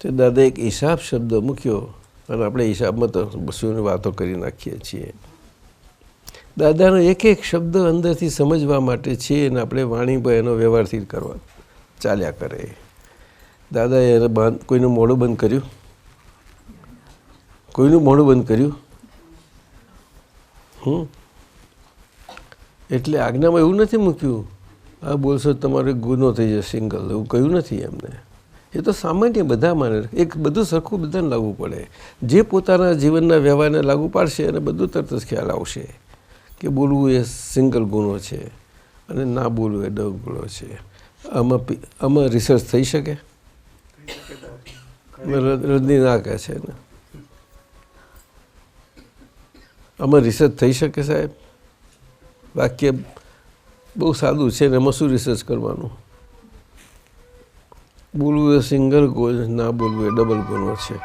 તો દાદા એક હિસાબ શબ્દ મૂક્યો અને આપણે હિસાબમાં તો બસુની વાતો કરી નાખીએ છીએ. દાદાનો એક એક શબ્દ અંદરથી સમજવા માટે છે અને આપણે વાણી પર એનો વ્યવહારથી કરવા ચાલ્યા કરે. દાદાએ એને કોઈનું મોઢું બંધ કર્યું? કોઈનું મોઢું બંધ કર્યું? એટલે આજ્ઞામાં એવું નથી મૂક્યું આ બોલશો તમારે ગુનો થઈ જશે સિંગલ, એવું કહ્યું નથી એમને. એ તો સામાન્ય બધા માને, એક બધું સરખું બધાને લાગુ પડે. જે પોતાના જીવનના વ્યવહારને લાગુ પાડશે અને બધું તરત જ ખ્યાલ આવશે કે બોલવું એ સિંગલ ગુનો છે અને ના બોલવું એ ડબલ ગુનો છે. આમાં રિસર્ચ થઈ શકે? રજની ના કહે છે ને આમાં રિસર્ચ થઈ શકે સાહેબ? વાક્ય બહુ સાદું છે ને એમાં શું રિસર્ચ કરવાનું? બોલવું એ સિંગલ ગુનો, ના બોલવું એ ડબલ ગુનો છે.